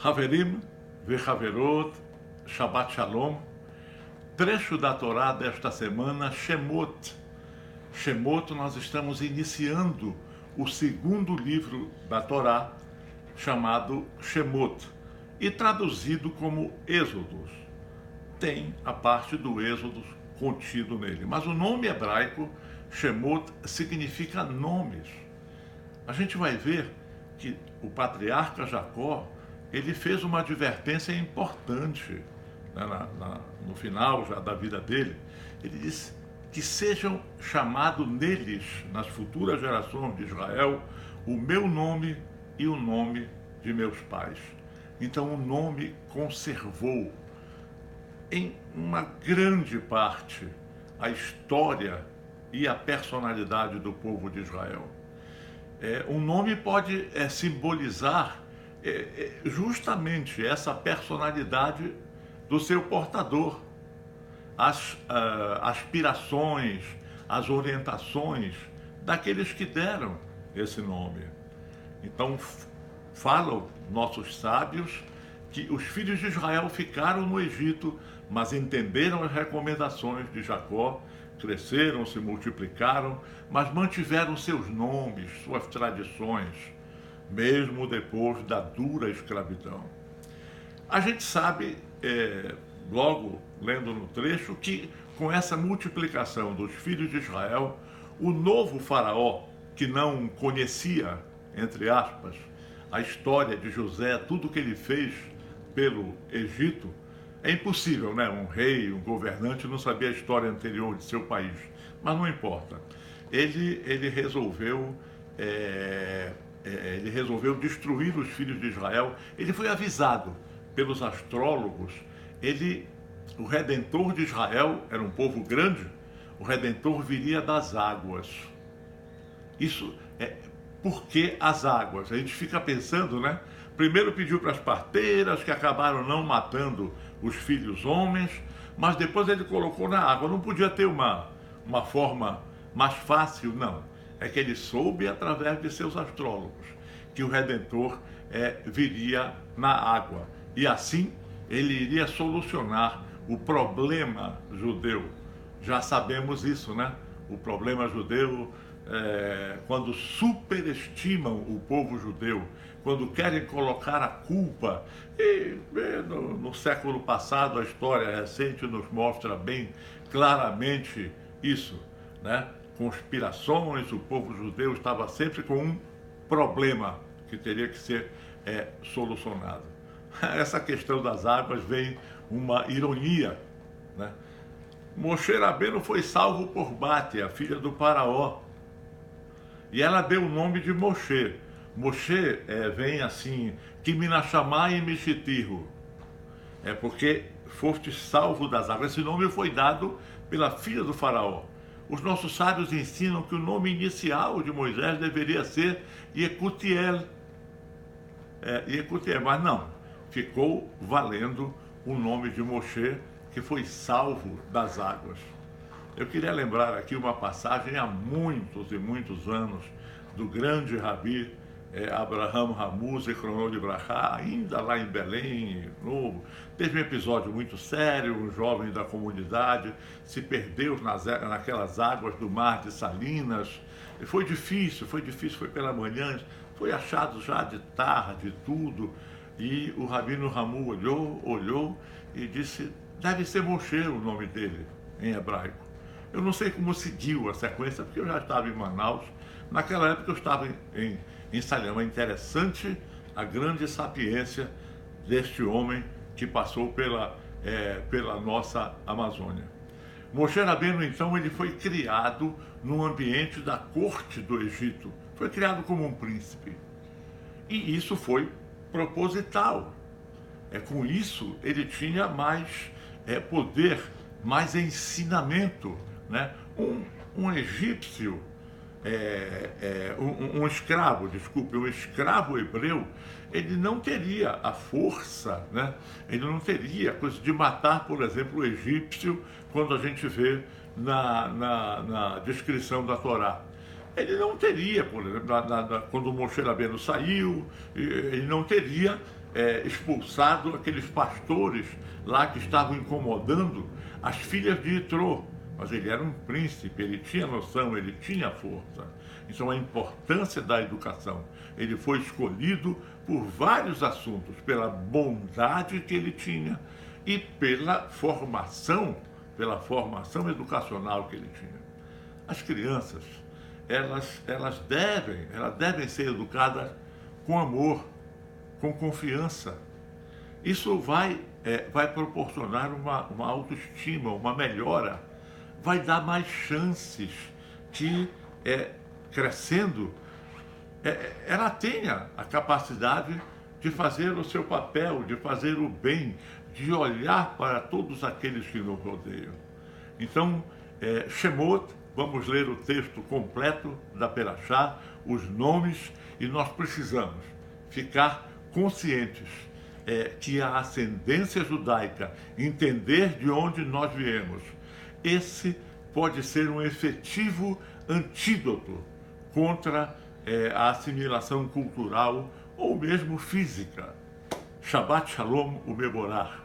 Haverim vehaverot, Shabbat Shalom. Trecho da Torá desta semana, Shemot. Shemot, nós estamos iniciando o segundo livro da Torá, chamado Shemot, e traduzido como Êxodos. Tem a parte do Êxodos contido nele, mas o nome hebraico, Shemot, significa nomes. A gente vai ver que o patriarca Jacó, ele fez uma advertência importante, né, no final já da vida dele. Ele disse que sejam chamados neles, nas futuras gerações de Israel, o meu nome e o nome de meus pais. Então o nome conservou em uma grande parte a história e a personalidade do povo de Israel. Um nome pode simbolizar justamente essa personalidade do seu portador, as aspirações, as orientações daqueles que deram esse nome. Então, falam nossos sábios que os filhos de Israel ficaram no Egito, mas entenderam as recomendações de Jacó, cresceram, se multiplicaram, mas mantiveram seus nomes, suas tradições, mesmo depois da dura escravidão. A gente sabe, logo lendo no trecho, que com essa multiplicação dos filhos de Israel, o novo faraó, que não conhecia, entre aspas, a história de José, tudo que ele fez pelo Egito, é impossível, né? Um rei, um governante não sabia a história anterior de seu país, mas não importa. Ele resolveu destruir os filhos de Israel. Ele foi avisado pelos astrólogos. O Redentor de Israel era um povo grande. O Redentor viria das águas. Isso é porque as águas. A gente fica pensando, né? Primeiro pediu para as parteiras, que acabaram não matando os filhos homens, mas depois ele colocou na água. Não podia ter uma forma mais fácil, não. É que ele soube, através de seus astrólogos, que o Redentor viria na água. E assim ele iria solucionar o problema judeu. Já sabemos isso, né? O problema judeu, quando superestimam o povo judeu, quando querem colocar a culpa, e no século passado a história recente nos mostra bem claramente isso, né? Conspirações, o povo judeu estava sempre com um problema que teria que ser solucionado. Essa questão das águas vem uma ironia, né? Moshe Rabbeinu foi salvo por Bate, a filha do faraó, e ela deu o nome de Moshe. Moshe vem assim, Kiminashamai Mishitihu, porque foste salvo das águas. Esse nome foi dado pela filha do faraó. Os nossos sábios ensinam que o nome inicial de Moisés deveria ser Yekutiel. Yekutiel, mas não, ficou valendo o nome de Moshe, que foi salvo das águas. Eu queria lembrar aqui uma passagem há muitos e muitos anos do grande Rabi Abraham Ramu, Zichrono Libraha, ainda lá em Belém, novo. Teve um episódio muito sério, um jovem da comunidade se perdeu naquelas águas do mar de Salinas. E foi difícil, foi pela manhã, foi achado já de tarde, tudo. E o Rabino Ramu olhou e disse, deve ser Moshe o nome dele, em hebraico. Eu não sei como seguiu a sequência, porque eu já estava em Manaus. Naquela época eu estava em Salem. É interessante a grande sapiência deste homem que passou pela nossa Amazônia. Moshe Rabbeinu, então, ele foi criado no ambiente da corte do Egito. Foi criado como um príncipe. E isso foi proposital. Com isso, ele tinha mais poder, mais ensinamento, né? Um egípcio, um escravo hebreu, ele não teria a força, né? Ele não teria a coisa de matar, por exemplo, o egípcio, quando a gente vê na descrição da Torá. Ele não teria, por exemplo, quando Moshe Rabbeinu saiu, ele não teria expulsado aqueles pastores lá que estavam incomodando as filhas de Itrô. Mas ele era um príncipe, ele tinha noção, ele tinha força. Então a importância da educação. Ele foi escolhido por vários assuntos, pela bondade que ele tinha e pela formação educacional que ele tinha. As crianças, elas devem ser educadas com amor, com confiança. Isso vai proporcionar uma autoestima, uma melhora, vai dar mais chances que, crescendo, ela tenha a capacidade de fazer o seu papel, de fazer o bem, de olhar para todos aqueles que nos rodeiam. Então, Shemot, vamos ler o texto completo da Perashá, os nomes, e nós precisamos ficar conscientes que a ascendência judaica, entender de onde nós viemos, esse pode ser um efetivo antídoto contra a assimilação cultural ou mesmo física. Shabbat Shalom, o Meborach.